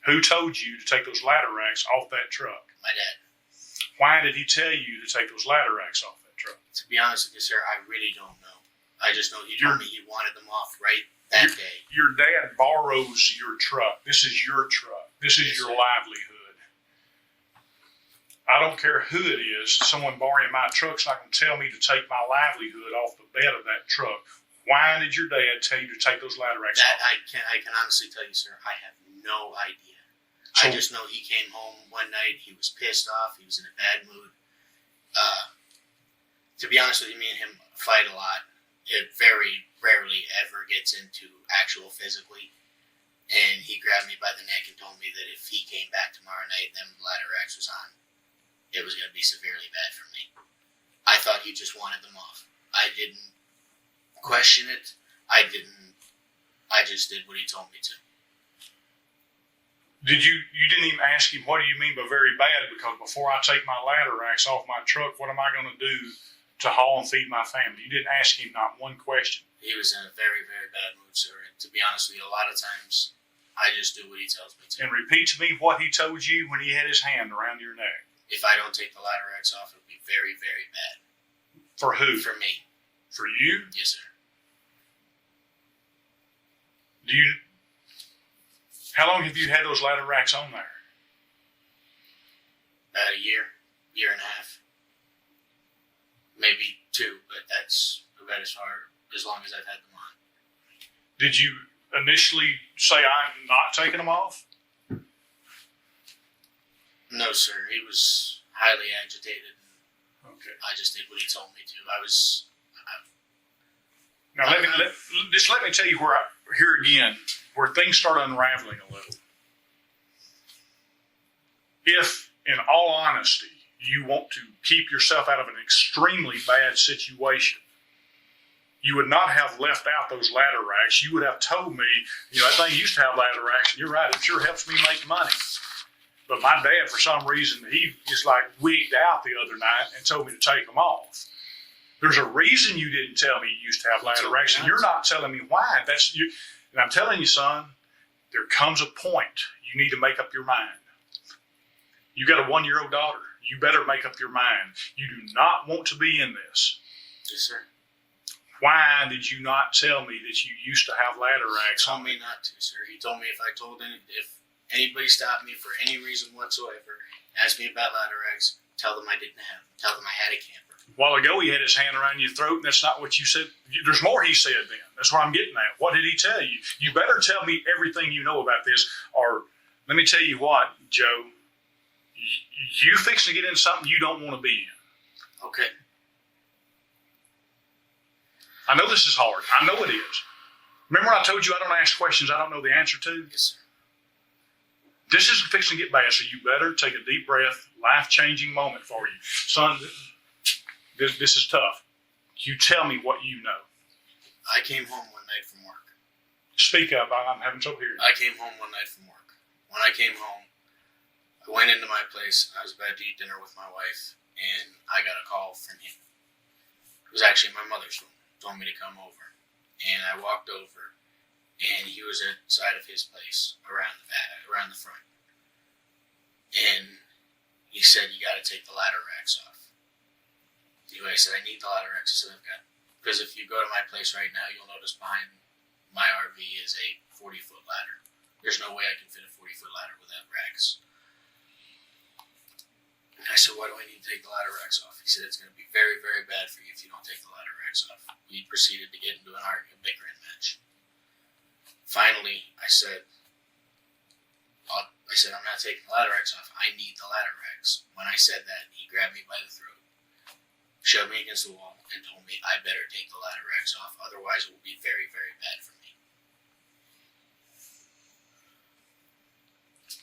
Who told you to take those ladder racks off that truck? My dad. Why did he tell you to take those ladder racks off that truck? To be honest with you, sir, I really don't know. I just know he told me he wanted them off right that day. Your dad borrows your truck. This is your truck. This is your livelihood. I don't care who it is. Someone borrowing my truck's not going to tell me to take my livelihood off the bed of that truck. Why did your dad tell you to take those ladder racks off? I can honestly tell you, sir, I have no idea. So, I just know he came home one night. He was pissed off. He was in a bad mood. To be honest with you, me and him fight a lot. It very rarely ever gets into actual physically. And he grabbed me by the neck and told me that if he came back tomorrow night and them ladder racks was on, it was going to be severely bad for me. I thought he just wanted them off. I didn't question it. I just did what he told me to. You didn't even ask him, what do you mean by very bad? Because before I take my ladder racks off my truck, what am I going to do to haul and feed my family? You didn't ask him not one question. He was in a very, very bad mood, sir. And to be honest with you, a lot of times I just do what he tells me to. And repeat to me what he told you when he had his hand around your neck. If I don't take the ladder racks off, it'll be very, very bad. For who? For me. For you? Yes, sir. How long have you had those ladder racks on there? About a year and a half. Maybe 2, but that's about as long as I've had them on. Did you initially say I'm not taking them off? No, sir. He was highly agitated. Okay. I just did what he told me to. Now let me tell you where things start unraveling a little. If, in all honesty, you want to keep yourself out of an extremely bad situation, you would not have left out those ladder racks. You would have told me, that thing used to have ladder racks, and you're right, it sure helps me make money. But my dad, for some reason, he just wigged out the other night and told me to take them off. There's a reason you didn't tell me you used to have ladder racks, and you're not telling me why. And I'm telling you, son, there comes a point you need to make up your mind. You got a 1-year-old daughter. You better make up your mind. You do not want to be in this. Yes, sir. Why did you not tell me that you used to have ladder racks He told on me not to, sir. He told me if anybody stopped me for any reason whatsoever, asked me about ladder racks, tell them I didn't have them. Tell them I had a camper. A while ago, he had his hand around your throat, and that's not what you said. There's more he said then. That's what I'm getting at. What did he tell you? You better tell me everything you know about this, or let me tell you what, Joe, you fixing to get into something you don't want to be in. Okay. I know this is hard. I know it is. Remember when I told you I don't ask questions I don't know the answer to? Yes, sir. This is fixing to get bad, so you better take a deep breath, life-changing moment for you. Son, this is tough. You tell me what you know. I came home one night from work. Speak up. I'm having trouble hearing. I came home one night from work. When I came home, I went into my place. I was about to eat dinner with my wife, and I got a call from him. It was actually my mother's phone. Told me to come over, and I walked over, and he was outside of his place around the front, and he said, "You got to take the ladder racks off." Anyway, I said, "I need the ladder racks." I said, because if you go to my place right now, you'll notice behind my RV is a 40-foot ladder. There's no way I can fit a 40-foot ladder without racks. And I said, "Why do I need to take the ladder racks off?" He said, "It's going to be very, very bad for you if you don't take the ladder racks off." We proceeded to get into an argument, bickering match. Finally, I said, "I'm not taking the ladder racks off. I need the ladder racks." When I said that, he grabbed me by the throat, shoved me against the wall, and told me I better take the ladder racks off, otherwise it will be very, very bad for me.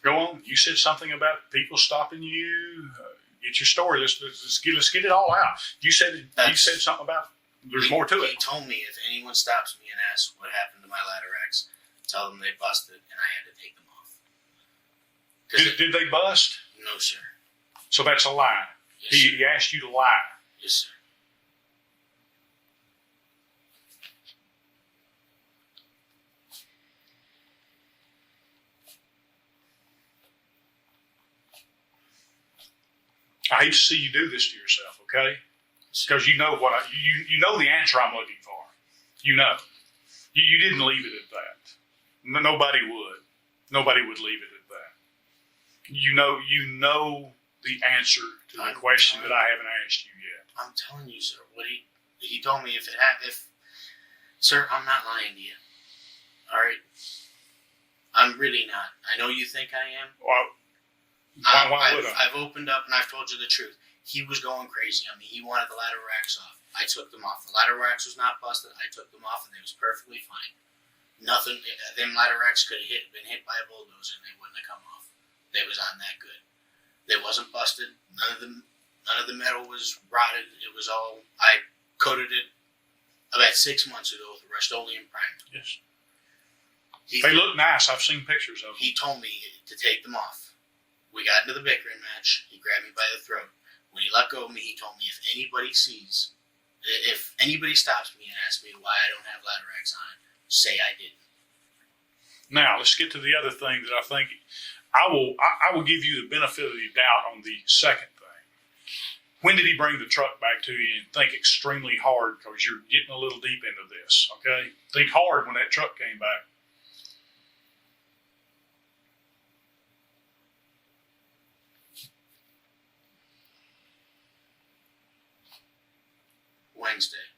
Go on. You said something about people stopping you. Get your story. Let's get it all out. You said something about there's more to He it. told me if anyone stops me and asks what happened to my ladder racks, tell them they busted and I had to take them off. Did they bust? No, sir. So that's a lie. Yes, sir. He asked you to lie. Yes, sir. I hate to see you do this to yourself, okay? Because you know you know the answer I'm looking for. You know. You didn't leave it at that. Nobody would. Nobody would leave it at that. You know the answer to the question that I haven't asked you yet. I'm telling you, sir. What he told me sir, I'm not lying to you. All right. I'm really not. I know you think I am. Well, why would I? I've opened up and I've told you the truth. He was going crazy on me. He wanted the ladder racks off. I took them off. The ladder racks was not busted. I took them off and they was perfectly fine. Nothing. Them ladder racks could have been hit by a bulldozer and they wouldn't have come off. They was on that good. They wasn't busted. None of the metal was rotted. It was all. I coated it about 6 months ago with Rust-Oleum primer. Yes. They look nice. I've seen pictures of them. He told me to take them off. We got into the bickering match. He grabbed me by the throat. When he let go of me, he told me if anybody stops me and asks me why I don't have ladder racks on, say I didn't. Now, let's get to the other thing that I think I will give you the benefit of the doubt on the second thing. When did he bring the truck back to you? And think extremely hard because you're getting a little deep into this, okay? Think hard when that truck came back. Wednesday.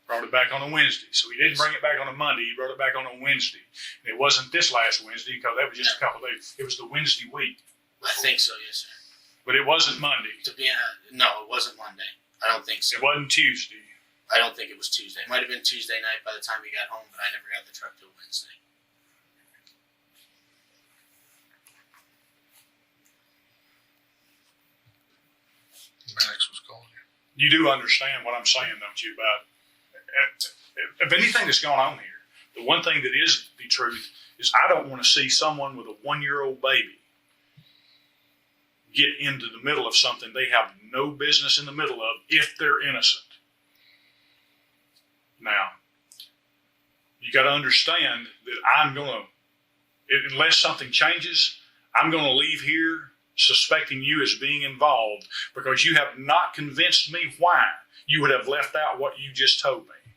Brought it back on a Wednesday. So he didn't bring it back on a Monday. He brought it back on a Wednesday. And it wasn't this last Wednesday because that was just a couple of days. It was the Wednesday week. I think so, yes, sir. But it wasn't Monday. No, it wasn't Monday. I don't think so. It wasn't Tuesday. I don't think it was Tuesday. It might have been Tuesday night by the time we got home, but I never got the truck till Wednesday. Max was calling you. You do understand what I'm saying, don't you, about if anything that's going on here, the one thing that is the truth is I don't want to see someone with a 1-year-old baby get into the middle of something they have no business in the middle of if they're innocent. Now, you got to understand that I'm going to, unless something changes, I'm going to leave here suspecting you as being involved because you have not convinced me why you would have left out what you just told me.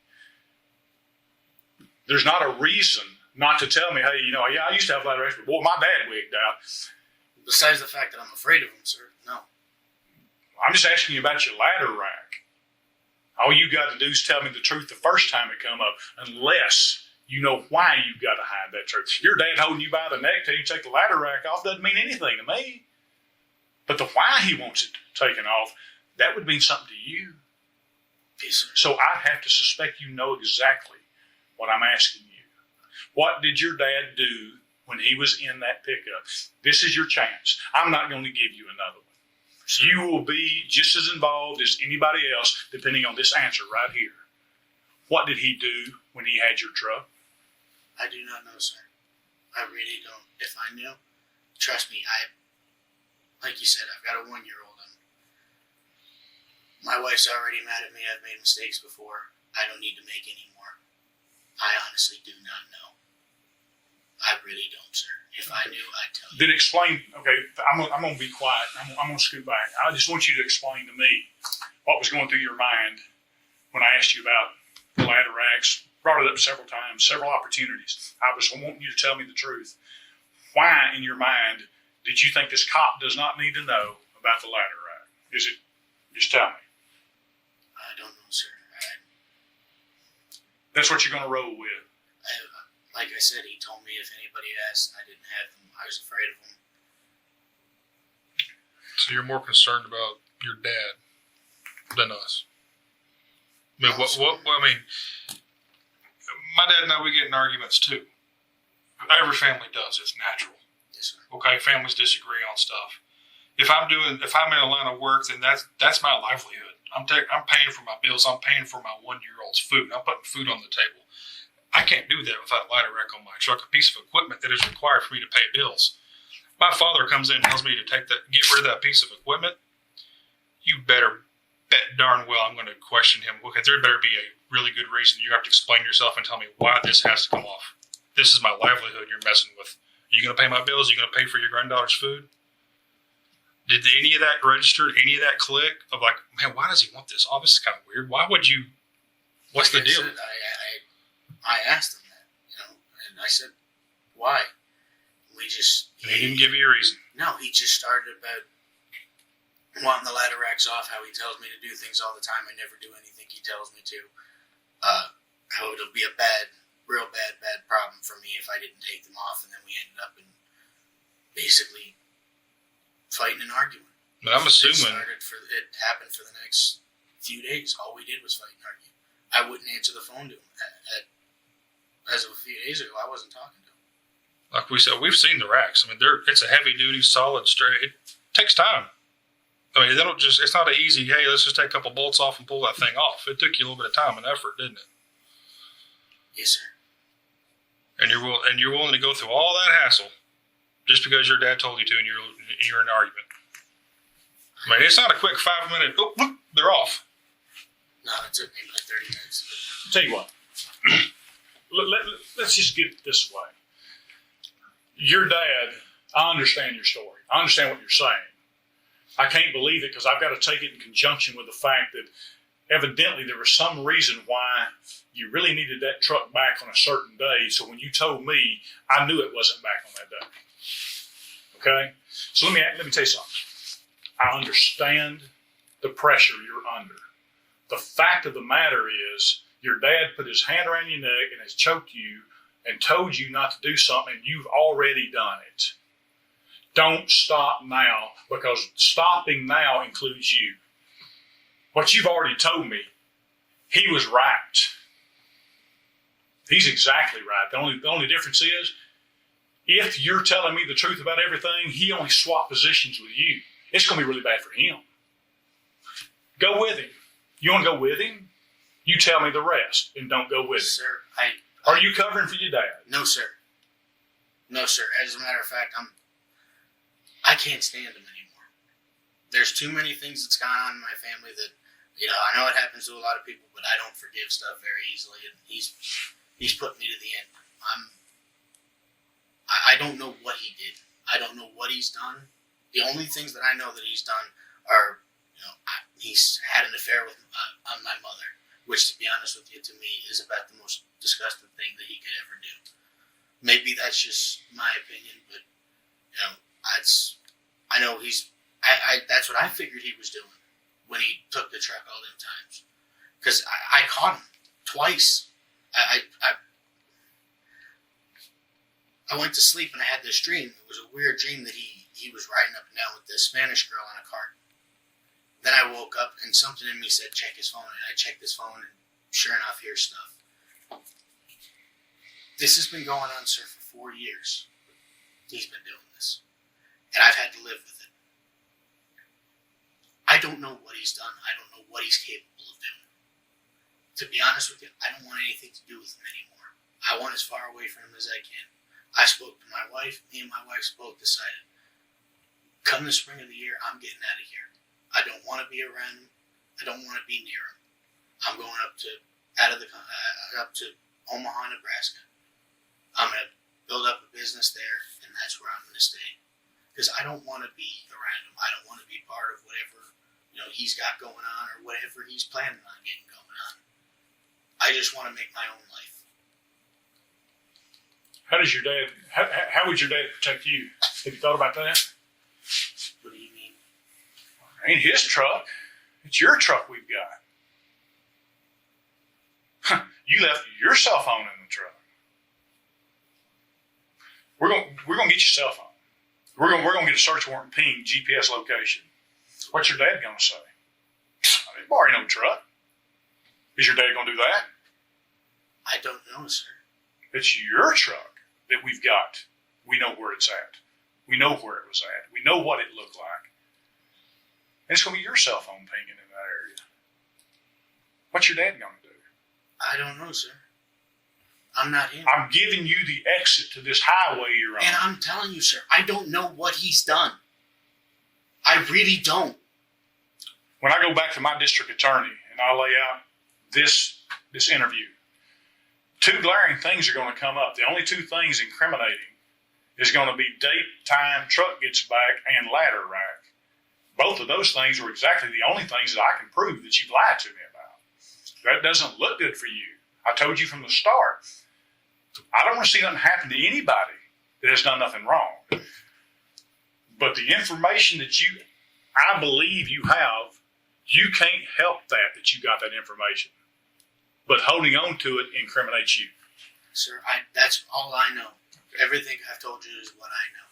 There's not a reason not to tell me, hey, I used to have ladder racks, but boy, my dad wigged out. Besides the fact that I'm afraid of them, sir, no. I'm just asking you about your ladder rack. All you got to do is tell me the truth the first time it come up, unless you know why you got to hide that truth. Your dad holding you by the neck till you take the ladder rack off doesn't mean anything to me. But the why he wants it taken off, that would mean something to you. Yes, sir. So I'd have to suspect you know exactly what I'm asking you. What did your dad do when he was in that pickup? This is your chance. I'm not going to give you another one. You will be just as involved as anybody else, depending on this answer right here. What did he do when he had your truck? I do not know, sir. I really don't. If I knew, trust me, like you said, I've got a 1-year-old. My wife's already mad at me. I've made mistakes before. I don't need to make any more. I honestly do not know. I really don't, sir. If I knew, I'd tell you. Then explain. Okay, I'm going to be quiet. I'm going to scoot back. I just want you to explain to me what was going through your mind when I asked you about the ladder racks. Brought it up several times, several opportunities. I was wanting you to tell me the truth. Why, in your mind, did you think this cop does not need to know about the ladder rack? Is it? Just tell me. I don't know, sir. That's what you're going to roll with. Like I said, he told me if anybody asked, I didn't have them. I was afraid of them. So you're more concerned about your dad than us. I mean, my dad and I, we get in arguments too. Every family does. It's natural. Yes, sir. Okay, families disagree on stuff. If I'm in a line of work, then that's my livelihood. I'm paying for my bills. I'm paying for my 1-year-old's food. I'm putting food on the table. I can't do that without a ladder rack on my truck, a piece of equipment that is required for me to pay bills. My father comes in and tells me to get rid of that piece of equipment. You better bet darn well I'm going to question him. Okay, there better be a really good reason. You have to explain yourself and tell me why this has to come off. This is my livelihood you're messing with. Are you going to pay my bills? Are you going to pay for your granddaughter's food? Did any of that register? Any of that click? Of like, man, why does he want this? Oh, this is kind of weird. Why would you? What's the deal? I asked him that, and I said, why? And he didn't give you a reason. No, he just started about wanting the ladder racks off, how he tells me to do things all the time. I never do anything he tells me to. How it'll be a real bad problem for me if I didn't take them off, and then we ended up in basically fighting and arguing. But I'm assuming it happened for the next few days. All we did was fight and argue. I wouldn't answer the phone to him. As of a few days ago, I wasn't talking to him. Like we said, we've seen the racks. I mean, it's a heavy duty, solid, straight. It takes time. I mean, it's not an easy, hey, let's just take a couple bolts off and pull that thing off. It took you a little bit of time and effort, didn't it? Yes, sir. And you're willing to go through all that hassle just because your dad told you to, and you're in an argument. I mean, it's not a quick 5-minute. Oh, look, they're off. No, it took me like 30 minutes. I'll tell you what. Let's just get it this way. Your dad, I understand your story. I understand what you're saying. I can't believe it because I've got to take it in conjunction with the fact that evidently there was some reason why you really needed that truck back on a certain day. So when you told me, I knew it wasn't back on that day. Okay? So let me tell you something. I understand the pressure you're under. The fact of the matter is your dad put his hand around your neck and has choked you and told you not to do something, and you've already done it. Don't stop now, because stopping now includes you. What you've already told me, he was right. He's exactly right. The only difference is, if you're telling me the truth about everything, he only swapped positions with you. It's going to be really bad for him. Go with him. You want to go with him? You tell me the rest, and don't go with him. Sir, Are you covering for your dad? No, sir. No, sir. As a matter of fact, I can't stand him anymore. There's too many things that's gone on in my family that, I know it happens to a lot of people, but I don't forgive stuff very easily, and he's put me to the end. I don't know what he did. I don't know what he's done. The only things that I know that he's done are, he's had an affair with on my mother, which, to be honest with you, to me is about the most disgusting thing that he could ever do. Maybe that's just my opinion, but I know that's what I figured he was doing when he took the truck all them times, because I caught him twice. I went to sleep and I had this dream. It was a weird dream that he was riding up and down with this Spanish girl on a cart. Then I woke up and something in me said, check his phone. And I checked his phone and sure enough, here's stuff. This has been going on, sir, for 4 years. He's been doing this. And I've had to live with it. I don't know what he's done. I don't know what he's capable of doing. To be honest with you, I don't want anything to do with him anymore. I want as far away from him as I can. I spoke to my wife. Me and my wife both decided, come the spring of the year, I'm getting out of here. I don't want to be around him. I don't want to be near him. I'm going up to Omaha, Nebraska. I'm going to build up a business there, and that's where I'm going to stay. Because I don't want to be around him. I don't want to be part of whatever he's got going on or whatever he's planning on getting going on. I just want to make my own life. How would your dad protect you? Have you thought about that? What do you mean? It ain't his truck. It's your truck we've got. You left your cell phone in the truck. We're gonna get your cell phone. We're gonna get a search warrant and ping GPS location. What's your dad gonna say? I didn't borrow no truck. Is your dad gonna do that? I don't know, sir. It's your truck that we've got. We know where it's at. We know where it was at. We know what it looked like. And it's gonna be your cell phone pinging in that area. What's your dad gonna do? I don't know, sir. I'm not him. I'm giving you the exit to this highway you're on. And I'm telling you, sir, I don't know what he's done. I really don't. When I go back to my district attorney and I lay out this interview, two glaring things are going to come up. The only two things incriminating is going to be date, time, truck gets back, and ladder rack. Both of those things are exactly the only things that I can prove that you've lied to me about. That doesn't look good for you. I told you from the start. I don't want to see nothing happen to anybody that has done nothing wrong. But the information that I believe you have, you can't help that you got that information. But holding on to it incriminates you. Sir, that's all I know. Everything I've told you is what I know.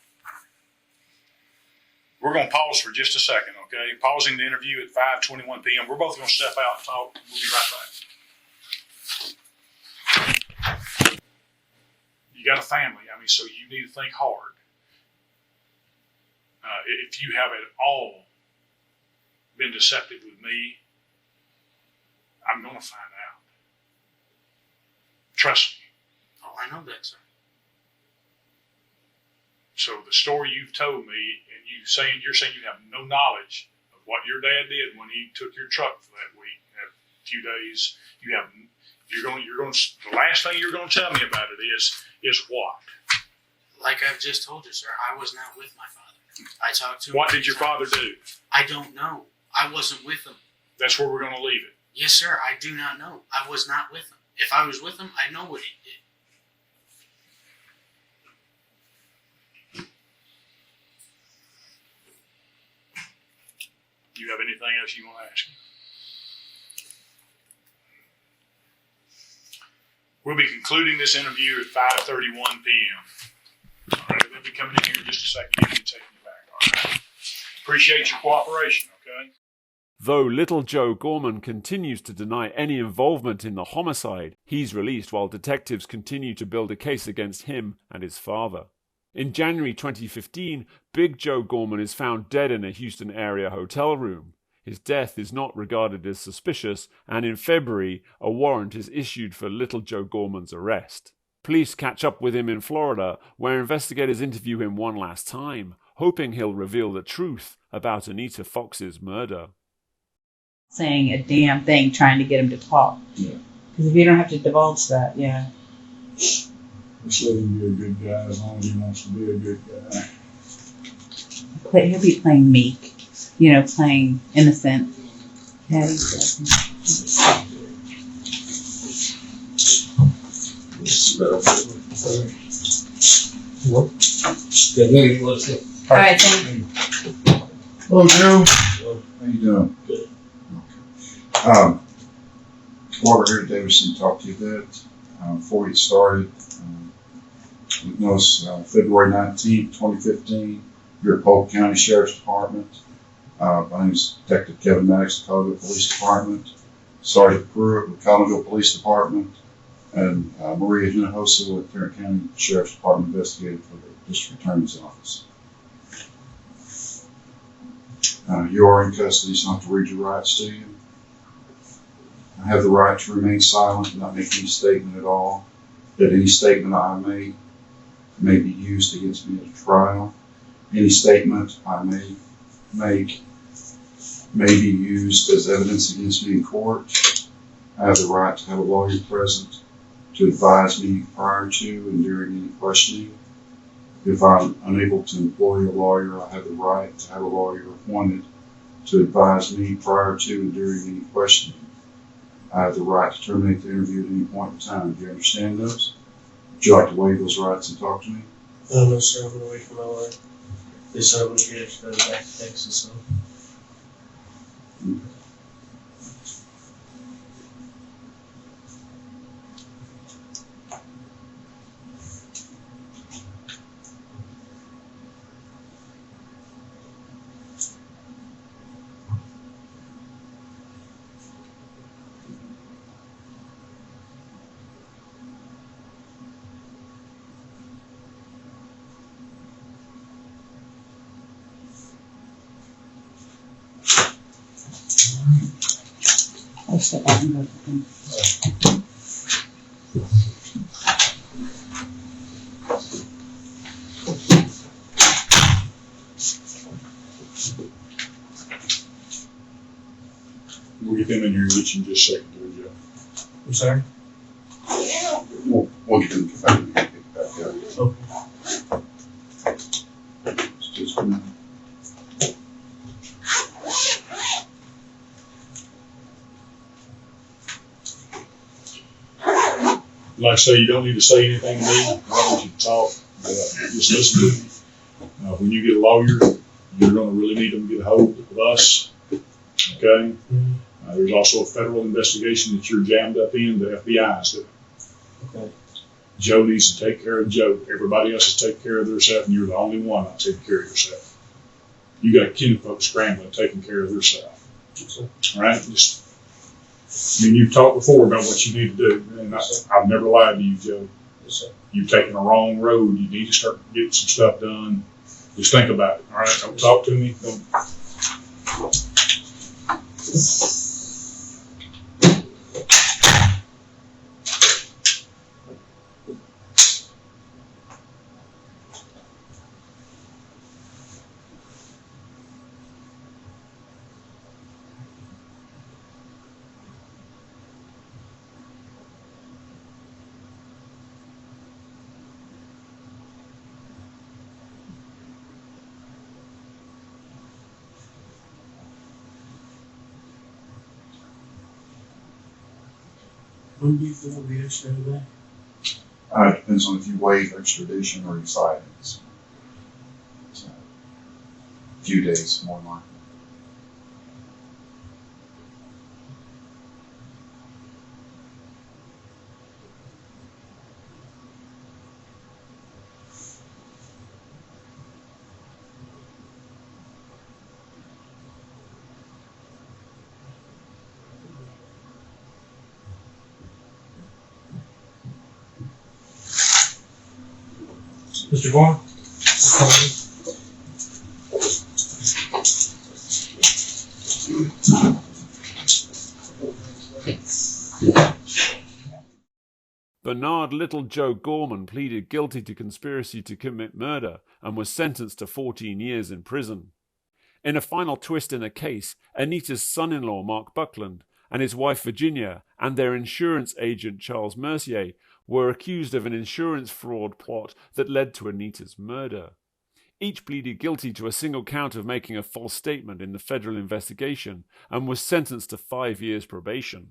We're going to pause for just a second, okay? Pausing the interview at 5:21 p.m. We're both going to step out and talk. We'll be right back. You got a family, so you need to think hard. If you have at all been deceptive with me, I'm going to find out. Trust me. Oh, I know that, sir. So the story you've told me, and you're saying you have no knowledge of what your dad did when he took your truck for that week, that few days. The last thing you're going to tell me about it is what? Like I've just told you, sir, I was not with my father. I talked to him. What did your father do? I don't know. I wasn't with him. That's where we're going to leave it. Yes, sir. I do not know. I was not with him. If I was with him, I know what he did. Do you have anything else you want to ask me? We'll be concluding this interview at 5:31 p.m. All right, they'll be coming in here in just a second. You can take me back. All right. Appreciate your cooperation, okay? Though little Joe Gorman continues to deny any involvement in the homicide, he's released while detectives continue to build a case against him and his father. In January 2015, Big Joe Gorman is found dead in a Houston area hotel room. His death is not regarded as suspicious, and in February, a warrant is issued for Little Joe Gorman's arrest. Police catch up with him in Florida, where investigators interview him one last time, hoping he'll reveal the truth about Anita Fox's murder. Saying a damn thing, trying to get him to talk. Yeah. Because if you don't have to divulge that, yeah. Just let him be a good guy as long as he wants to be a good guy. he'll be playing meek, playing innocent. Yeah, Good meeting, Melissa. all right, thank you. Hello, Joe. How you doing? Good. While we're here today, we just need to talk to you a bit. Before we get started, we noticed February 19th, 2015, you're at Polk County Sheriff's Department. My name is Detective Kevin Maddox, the Colleyville Police Department. Sergeant Pruitt with Colleyville Police Department, and Maria Hinojosa with Tarrant County Sheriff's Department investigator for the District Attorney's Office. You are in custody, so I have to read your rights to you. I have the right to remain silent and not make any statement at all, that any statement I make may be used against me at a trial. Any statement I may make may be used as evidence against me in court. I have the right to have a lawyer present to advise me prior to and during any questioning. If I'm unable to employ a lawyer, I have the right to have a lawyer appointed to advise me prior to and during any questioning. I have the right to terminate the interview at any point in time. Do you understand those? Would you like to waive those rights and talk to me? No, sir, I'm gonna wait for my lawyer. This I'm gonna get to go back to Texas, so. I'll step out and go to the thing. We'll get them in here and let you in just a second, there, Joe. I'm sorry? We'll get them back and pick it back up. Okay. Just a minute. Like I say, you don't need to say anything to me. I want you to talk. Just listen to me. When you get a lawyer, you're going to really need them to get a hold of us. Okay? There's also a federal investigation that you're jammed up in. The FBI is doing. Okay. Joe needs to take care of Joe. Everybody else is taking care of themselves, and you're the only one not taking care of yourself. You got kinfolk scrambling, taking care of themselves. All right? You've talked before about what you need to do, and I've never lied to you, Joe. Yes, sir. You've taken the wrong road. You need to start getting some stuff done. Just think about it. All right? Don't talk to me. Don't. When do you think we'll be extradited back? It depends on if you waive extradition or you fight it. So, a few days, more than likely. Mr. Vaughn? Bernard Little Joe Gorman pleaded guilty to conspiracy to commit murder and was sentenced to 14 years in prison. In a final twist in the case, Anita's son-in-law Mark Buckland and his wife Virginia and their insurance agent Charles Mercier were accused of an insurance fraud plot that led to Anita's murder. each pleaded guilty to a single count of making a false statement in the federal investigation and was sentenced to 5 years probation.